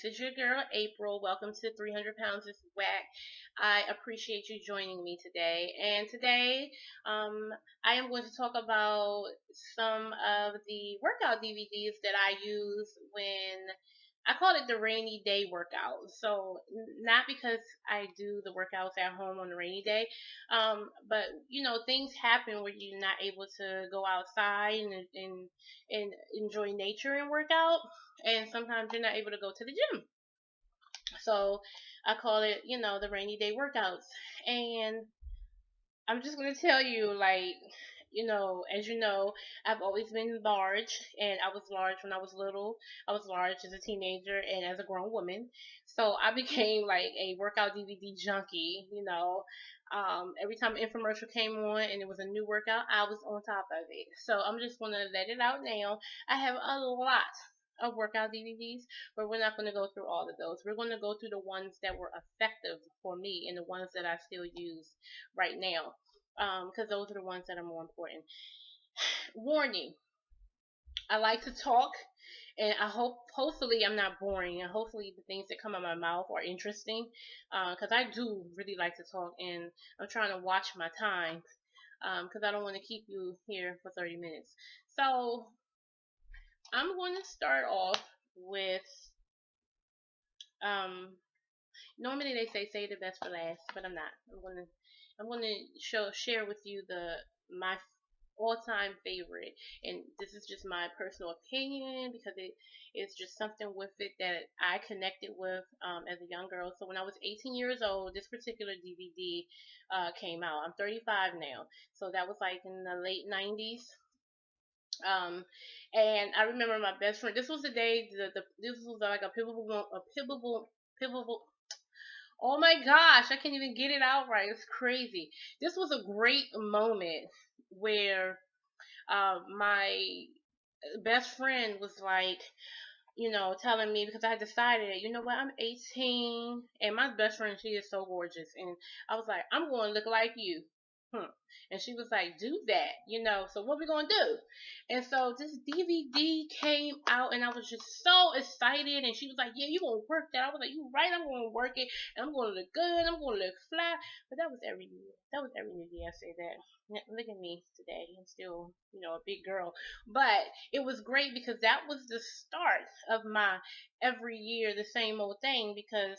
This is your girl, April. Welcome to 300 Pounds is Whack. I appreciate you joining me today. And today, I am going to talk about some of the workout DVDs that I use when I call it the rainy day workout. So, not because I do the workouts at home on the rainy day, but things happen where you're not able to go outside and enjoy nature and work out, and sometimes you're not able to go to the gym. So I call it, the rainy day workouts. And I'm just gonna tell you, like, as you know, I've always been large, and I was large when I was little. I was large as a teenager and as a grown woman. So I became like a workout DVD junkie. Every time an infomercial came on and it was a new workout, I was on top of it. So I'm just gonna let it out now. I have a lot of workout DVDs, but we're not going to go through all of those. We're going to go through the ones that were effective for me and the ones that I still use right now, because those are the ones that are more important. Warning: I like to talk, and hopefully, I'm not boring, and hopefully, the things that come out of my mouth are interesting, because I do really like to talk, and I'm trying to watch my time, because I don't want to keep you here for 30 minutes. So, I'm going to start off with um. Normally they say save the best for last, but I'm not. I'm gonna share with you my all-time favorite, and this is just my personal opinion because it's just something with it that I connected with as a young girl. So when I was 18 years old, this particular DVD came out. I'm 35 now, so that was like in the late 90s. Um, and I remember my best friend. This was the day. This was like a pivotal. Oh my gosh, I can't even get it out right. It's crazy. This was a great moment where my best friend was like, telling me because I had decided, you know what, I'm 18, and my best friend, she is so gorgeous, and I was like, I'm going to look like you. And she was like, do that, so what we going to do? And so this DVD came out, and I was just so excited, and she was like, yeah, you going to work that. I was like, you right, I'm going to work it, and I'm going to look good, I'm going to look fly. But that was every year. That was every new year I say that. Look at me today. I'm still, a big girl. But it was great because that was the start of my every year the same old thing because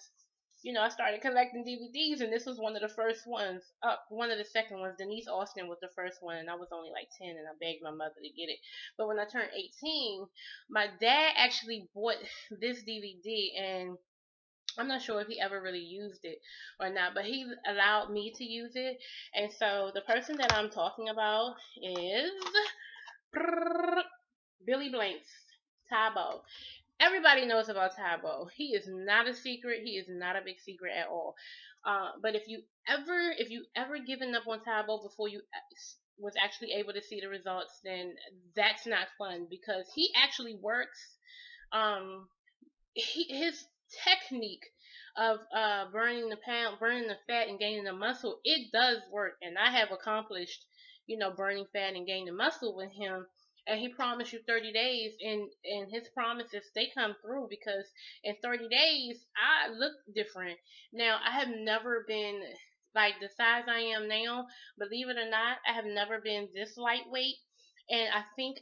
I started collecting DVDs, and this was one of the first ones. One of the second ones. Denise Austin was the first one, and I was only like 10, and I begged my mother to get it. But when I turned 18, my dad actually bought this DVD, and I'm not sure if he ever really used it or not, but he allowed me to use it. And so the person that I'm talking about is Billy Blanks, Tybo. Everybody knows about Tybo. He is not a secret. He is not a big secret at all. But if you ever given up on Tybo before you was actually able to see the results, then that's not fun because he actually works. His technique of burning the fat and gaining the muscle, it does work, and I have accomplished, burning fat and gaining muscle with him. And he promised you 30 days, and his promises they come through because in 30 days I look different. Now I have never been like the size I am now. Believe it or not, I have never been this lightweight, and I think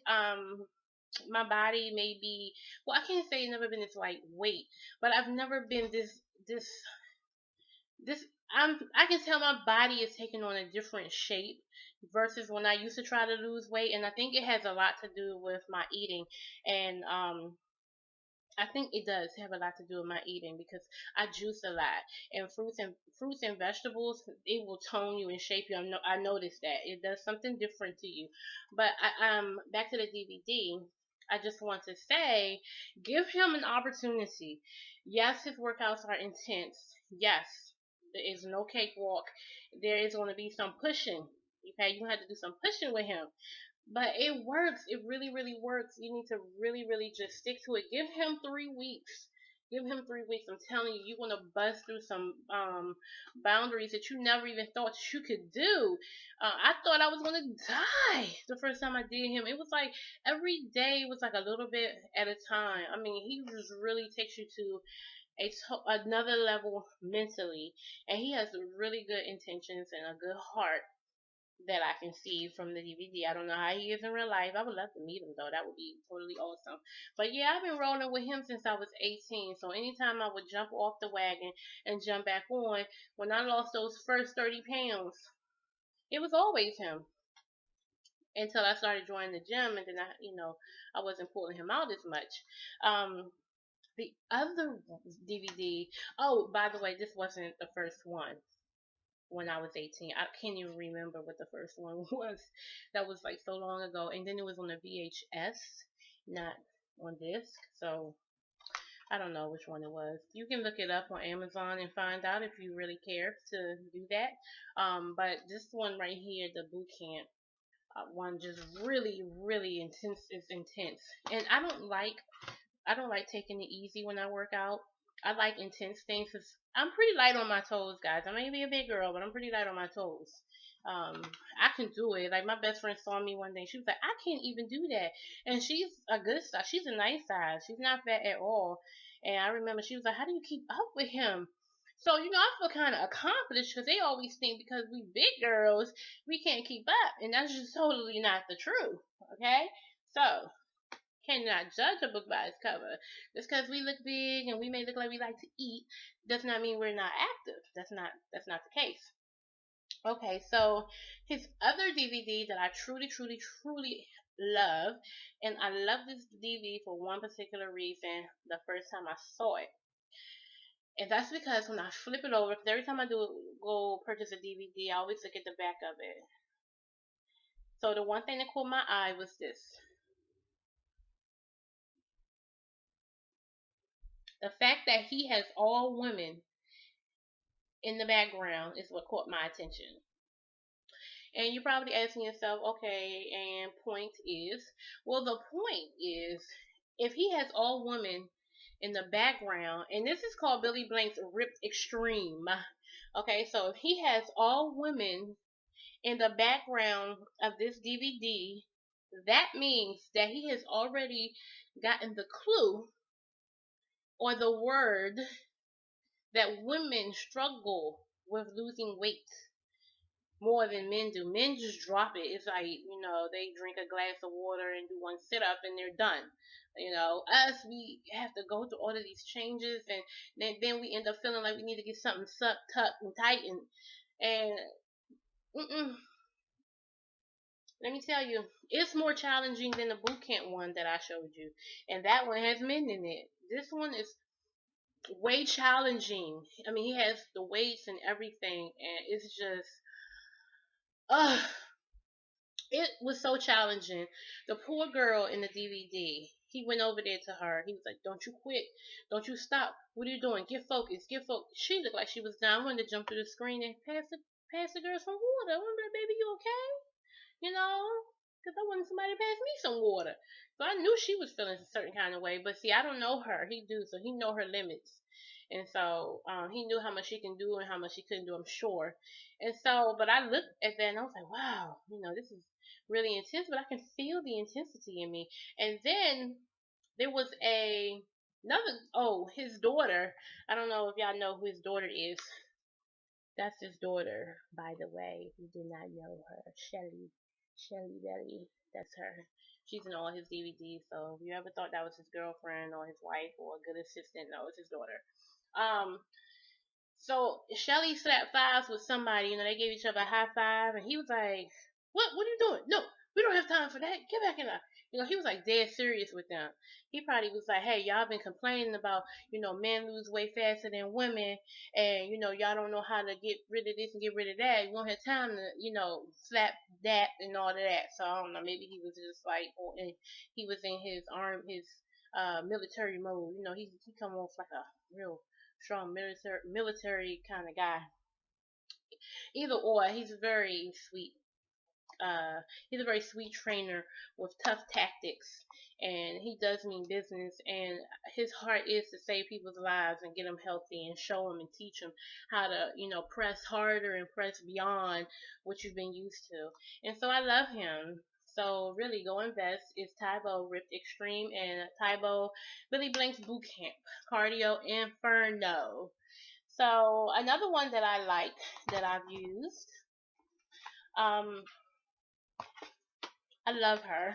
my body may be, well, I can't say I've never been this lightweight, but I've never been this this I can tell my body is taking on a different shape versus when I used to try to lose weight, and I think it has a lot to do with my eating. And I think it does have a lot to do with my eating because I juice a lot, and fruits and vegetables, it will tone you and shape you. I noticed that it does something different to you. But back to the DVD. I just want to say, give him an opportunity. Yes, his workouts are intense. Yes, there is no cakewalk. There is going to be some pushing. Okay, you have to do some pushing with him, but it works. It really, really works. You need to really, really just stick to it. Give him 3 weeks. Give him 3 weeks. I'm telling you, you're gonna bust through some boundaries that you never even thought you could do. I thought I was gonna die the first time I did him. It was like every day was like a little bit at a time. I mean, he just really takes you to another level mentally, and he has really good intentions and a good heart that I can see from the DVD. I don't know how he is in real life. I would love to meet him though. That would be totally awesome. But yeah, I've been rolling with him since I was 18. So anytime I would jump off the wagon and jump back on, when I lost those first 30 pounds, it was always him. Until I started joining the gym, and then I wasn't pulling him out as much. The other DVD. Oh, by the way, this wasn't the first one when I was 18. I can't even remember what the first one was. That was like so long ago. And then it was on a VHS, not on disc. So I don't know which one it was. You can look it up on Amazon and find out if you really care to do that. But this one right here, the boot camp one, just really, really intense. Is intense, and I don't like taking it easy when I work out. I like intense things 'cause I'm pretty light on my toes, guys. I may be a big girl, but I'm pretty light on my toes. I can do it. Like my best friend saw me one day. She was like, "I can't even do that," and she's a good size. She's a nice size. She's not fat at all. And I remember she was like, "How do you keep up with him?" So I feel kind of accomplished because they always think because we big girls we can't keep up, and that's just totally not the truth. Okay, so cannot judge a book by its cover. Just because we look big and we may look like we like to eat does not mean we're not active. That's not the case. Okay, so his other DVD that I truly, truly, truly love, and I love this DVD for one particular reason. The first time I saw it, and that's because when I flip it over, because every time I do go purchase a DVD, I always look at the back of it. So the one thing that caught my eye was this. The fact that he has all women in the background is what caught my attention. And you're probably asking yourself, okay, and point is, well, the point is, if he has all women in the background, and this is called Billy Blank's Ripped Extreme. Okay, so if he has all women in the background of this DVD, that means that he has already gotten the clue or the word that women struggle with losing weight more than men do. Men just drop it. It's like, they drink a glass of water and do one sit up and they're done. Us, we have to go through all of these changes, and then we end up feeling like we need to get something sucked, tucked, and tightened. And let me tell you, it's more challenging than the boot camp one that I showed you. And that one has men in it. This one is way challenging. I mean, he has the weights and everything, and it's just, ugh. It was so challenging. The poor girl in the DVD, he went over there to her. He was like, "Don't you quit. Don't you stop. What are you doing? Get focused. Get focused." She looked like she was down. I wanted to jump through the screen and pass the girl some water. I wanted to, "Baby, you okay?" Because I wanted somebody to pass me some water. So I knew she was feeling a certain kind of way. But see, I don't know her. He do, so he know her limits. And so he knew how much she can do and how much she couldn't do, I'm sure. And so, but I looked at that and I was like, wow, this is really intense, but I can feel the intensity in me. And then there was his daughter. I don't know if y'all know who his daughter is. That's his daughter, by the way. If you did not know her, Shelly Belly. That's her. She's in all his DVDs. So if you ever thought that was his girlfriend or his wife or a good assistant, no, it's his daughter. So Shelly slapped fives with somebody. They gave each other a high five, and he was like, "What are you doing? No, we don't have time for that. Get back in there." He was like dead serious with them. He probably was like, "Hey, y'all been complaining about, men lose weight faster than women, and y'all don't know how to get rid of this and get rid of that. You won't have time to, slap that and all of that." So I don't know. Maybe he was just like, and he was in his military mode. He come off like a real strong military kind of guy. Either or, he's very sweet. he's a very sweet trainer with tough tactics, and he does mean business. And his heart is to save people's lives and get them healthy and show them and teach them how to, press harder and press beyond what you've been used to. And so I love him. So really, go invest. It's Tybo Ripped Extreme and Tybo Billy Blank's Boot Camp Cardio Inferno. So another one that I like that I've used, um, I love her.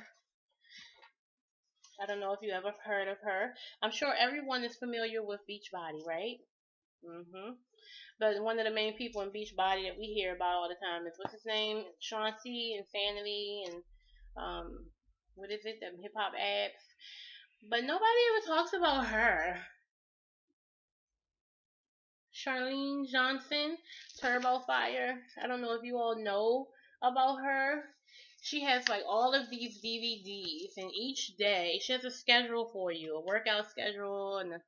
I don't know if you ever heard of her. I'm sure everyone is familiar with Beachbody, right? But one of the main people in Beachbody that we hear about all the time is what's his name? Chauncey, Insanity, and what is it? The hip hop abs. But nobody ever talks about her. Charlene Johnson, Turbo Fire. I don't know if you all know about her. She has like all of these DVDs, and each day she has a schedule for you, a workout schedule, and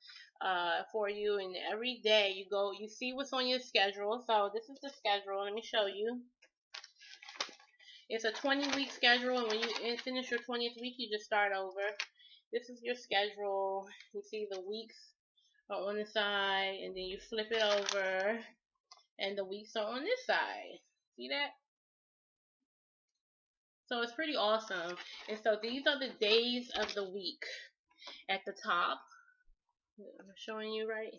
for you. And every day you go, you see what's on your schedule. So this is the schedule. Let me show you. It's a 20-week schedule, and when you finish your 20th week, you just start over. This is your schedule. You see the weeks are on the side, and then you flip it over, and the weeks are on this side. See that? So it's pretty awesome. And so these are the days of the week at the top. I'm showing you right.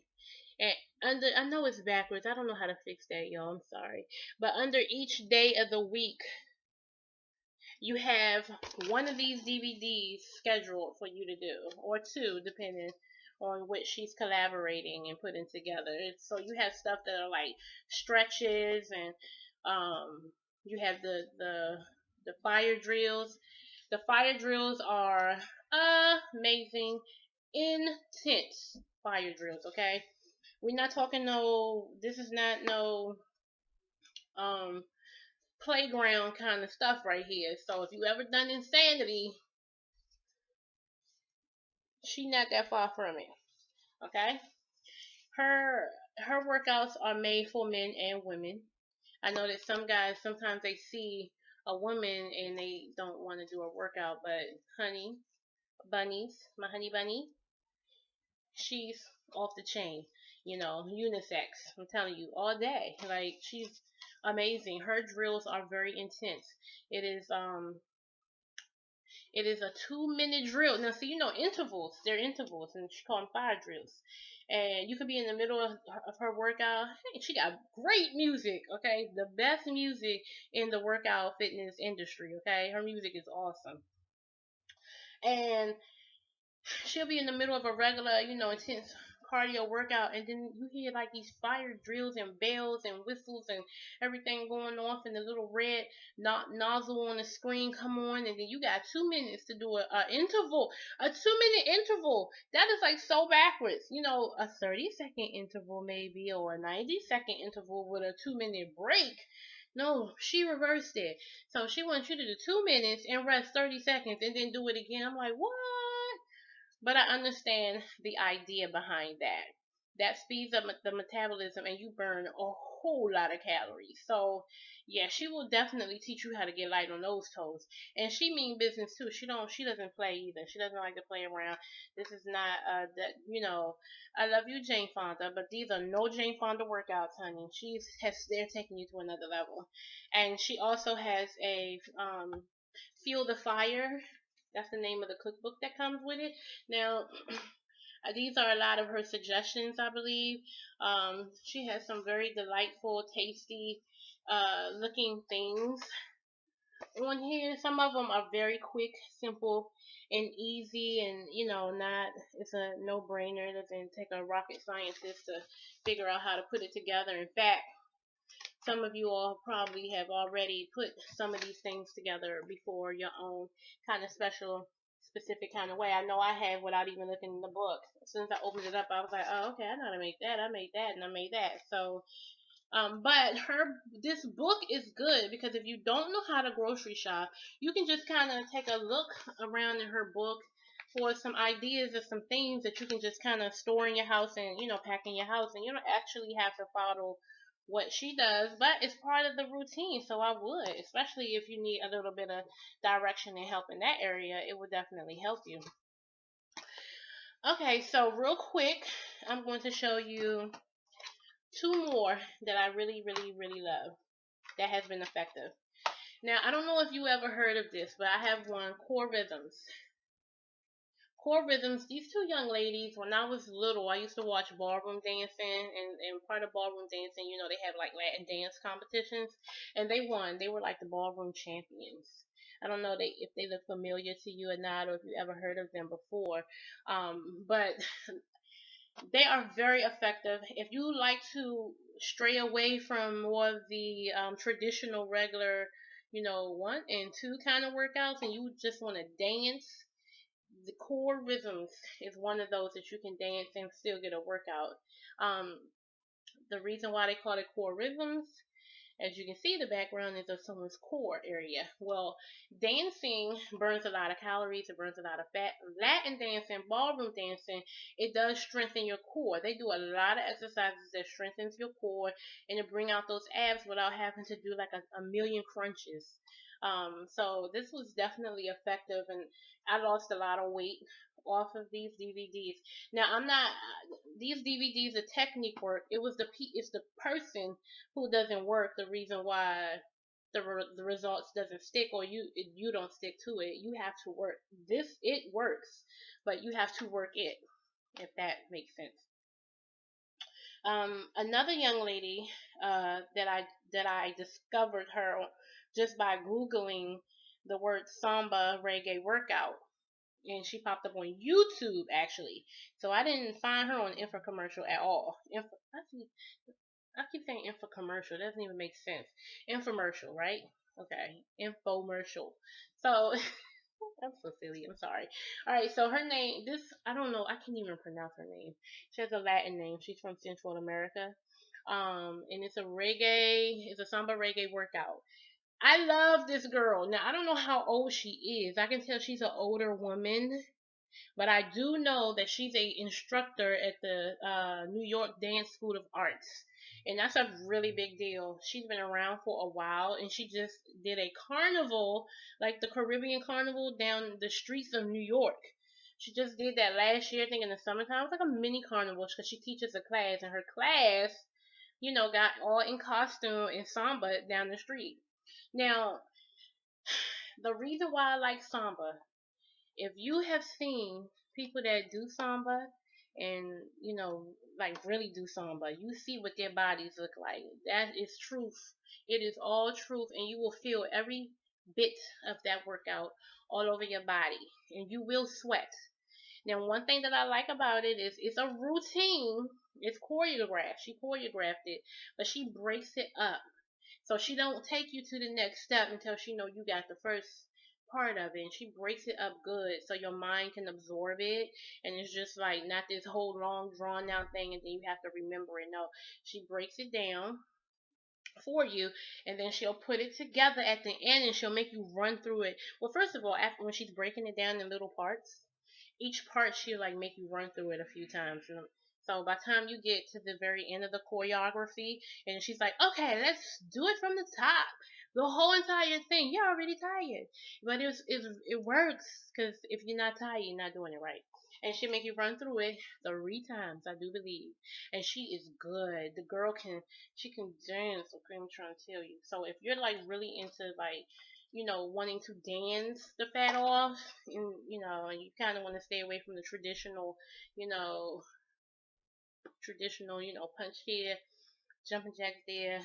And under, I know it's backwards. I don't know how to fix that, y'all. I'm sorry. But under each day of the week, you have one of these DVDs scheduled for you to do, or two, depending on which she's collaborating and putting together. So you have stuff that are like stretches, and you have the fire drills. The fire drills are amazing, intense fire drills. Okay, we're not talking no. This is not no playground kind of stuff right here. So if you ever done Insanity, she not that far from it. Okay, her workouts are made for men and women. I know that some guys sometimes they see a woman and they don't want to do a workout, but honey bunnies, my honey bunny, she's off the chain. Unisex. I'm telling you, all day. Like, she's amazing. Her drills are very intense. It is it is a 2-minute drill. Now, see, intervals. They're intervals, and she call them fire drills. And you could be in the middle of her workout. Hey, she got great music, okay? The best music in the workout fitness industry, okay? Her music is awesome. And she'll be in the middle of a regular, intense cardio workout, and then you hear like these fire drills and bells and whistles and everything going off, and the little red nozzle on the screen come on, and then you got 2 minutes to do a interval, a 2-minute interval. That is like so backwards. A 30-second interval maybe, or a 90-second interval with a 2-minute break. No, she reversed it. So she wants you to do 2 minutes and rest 30 seconds and then do it again. I'm like, what? But I understand the idea behind that. That speeds up the metabolism, and you burn a whole lot of calories. So, yeah, she will definitely teach you how to get light on those toes. And she mean business too. She doesn't play either. She doesn't like to play around. This is not I love you, Jane Fonda, but these are no Jane Fonda workouts, honey. They're taking you to another level. And she also has a Fuel the Fire. That's the name of the cookbook that comes with it. Now, these are a lot of her suggestions, I believe. She has some very delightful, tasty looking things on here. Some of them are very quick, simple, and easy, and it's a no-brainer. It doesn't take a rocket scientist to figure out how to put it together. In fact, some of you all probably have already put some of these things together before, your own kind of specific kind of way. I know I have without even looking in the book. As soon as I opened it up, I was like, oh, okay, I know how to make that. I made that, and I made that. So, but this book is good because if you don't know how to grocery shop, you can just kind of take a look around in her book for some ideas of some things that you can just kind of store in your house and pack in your house, and you don't actually have to follow what she does, but it's part of the routine, so I would, especially if you need a little bit of direction and help in that area, it would definitely help you. Okay, so real quick, I'm going to show you two more that I really, really, really love that has been effective. Now, I don't know if you ever heard of this, but I have one, Core Rhythms. Core Rhythms, these two young ladies, when I was little, I used to watch ballroom dancing, and part of ballroom dancing, they have like Latin dance competitions, and they won. They were like the ballroom champions. I don't know if they look familiar to you or not, or if you ever heard of them before. But they are very effective. If you like to stray away from more of the traditional, regular, 1 and 2 kind of workouts, and you just want to dance, the core rhythms is one of those that you can dance and still get a workout. Um, the reason why they call it core rhythms, as you can see, the background is of someone's core area. Well, dancing burns a lot of calories, it burns a lot of fat. Latin dancing, ballroom dancing, it does strengthen your core. They do a lot of exercises that strengthens your core and to bring out those abs without having to do like a million crunches. So this was definitely effective, and I lost a lot of weight off of these DVDs. Now I'm not these DVDs are technique work. It's the person who doesn't work the reason why the results doesn't stick, or you don't stick to it. You have to work. It works, but you have to work it, if that makes sense. Another young lady that I discovered her just by googling the word samba reggae workout, and she popped up on YouTube actually. So I didn't find her on infomercial at all. I keep saying infomercial. It doesn't even make sense. Infomercial, right? Okay, infomercial. So I'm so silly. I'm sorry. All right, so her name. I don't know. I can't even pronounce her name. She has a Latin name. She's from Central America. And it's a reggae. It's a samba reggae workout. I love this girl. Now I don't know how old she is. I can tell she's an older woman, but I do know that she's a instructor at the New York Dance School of Arts. And that's a really big deal. She's been around for a while, and she just did a carnival, like the Caribbean Carnival, down the streets of New York. She just did that last year, I think in the summertime. It was like a mini carnival because she teaches a class, and her class, got all in costume and samba down the street. Now, the reason why I like samba, if you have seen people that do samba and like really do samba, you see what their bodies look like. That is truth. It is all truth, and you will feel every bit of that workout all over your body, and you will sweat. Now, one thing that I like about it is it's a routine. It's choreographed. She choreographed it, but she breaks it up. So she don't take you to the next step until she know you got the first part of it, and she breaks it up good so your mind can absorb it, and it's just like not this whole long drawn out thing and then you have to remember it. No, she breaks it down for you, and then she'll put it together at the end, and she'll make you run through it. Well, first of all, after when she's breaking it down in little parts, each part she'll like make you run through it a few times. So by the time you get to the very end of the choreography, and she's like, okay, let's do it from the top. The whole entire thing. You're already tired. But it works, because if you're not tired, you're not doing it right. And she make you run through it 3 times, I do believe. And she is good. The girl she can dance, okay, I'm trying to tell you. So if you're like really into like, wanting to dance the fat off, and you kind of want to stay away from the you know, punch here, jumping jacks there.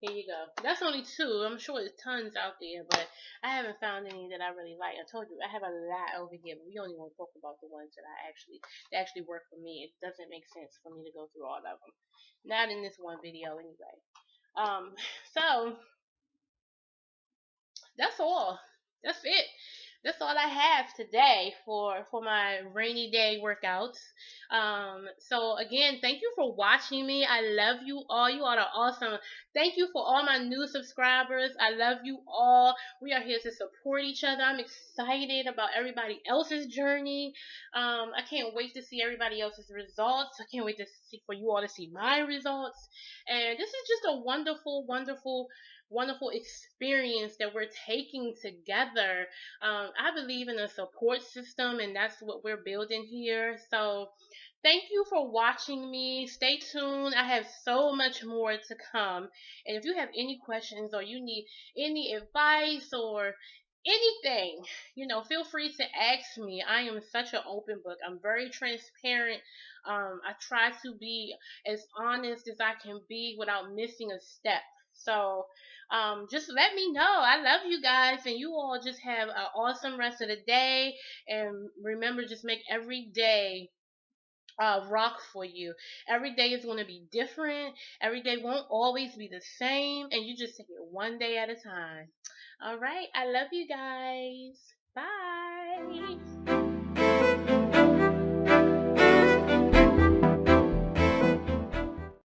Here you go. That's only 2. I'm sure there's tons out there, but I haven't found any that I really like. I told you I have a lot over here, but we only want to talk about the ones that that actually work for me. It doesn't make sense for me to go through all of them. Not in this one video, anyway. So that's all. That's it. that's all I have today for my rainy day workouts. So again, thank you for watching me. I love you all. You all are awesome. Thank you for all my new subscribers. I love you all. We are here to support each other. I'm excited about everybody else's journey. I can't wait to see everybody else's results. I can't wait to see for you all to see my results. And this is just a wonderful, wonderful, wonderful experience that we're taking together. I believe in a support system, and that's what we're building here. So, thank you for watching me. Stay tuned. I have so much more to come. And if you have any questions or you need any advice or anything, feel free to ask me. I am such an open book. I'm very transparent. I try to be as honest as I can be without missing a step. So, just let me know. I love you guys, and you all just have an awesome rest of the day. And remember, just make every day rock for you. Every day is going to be different. Every day won't always be the same, and you just take it one day at a time. All right. I love you guys. Bye.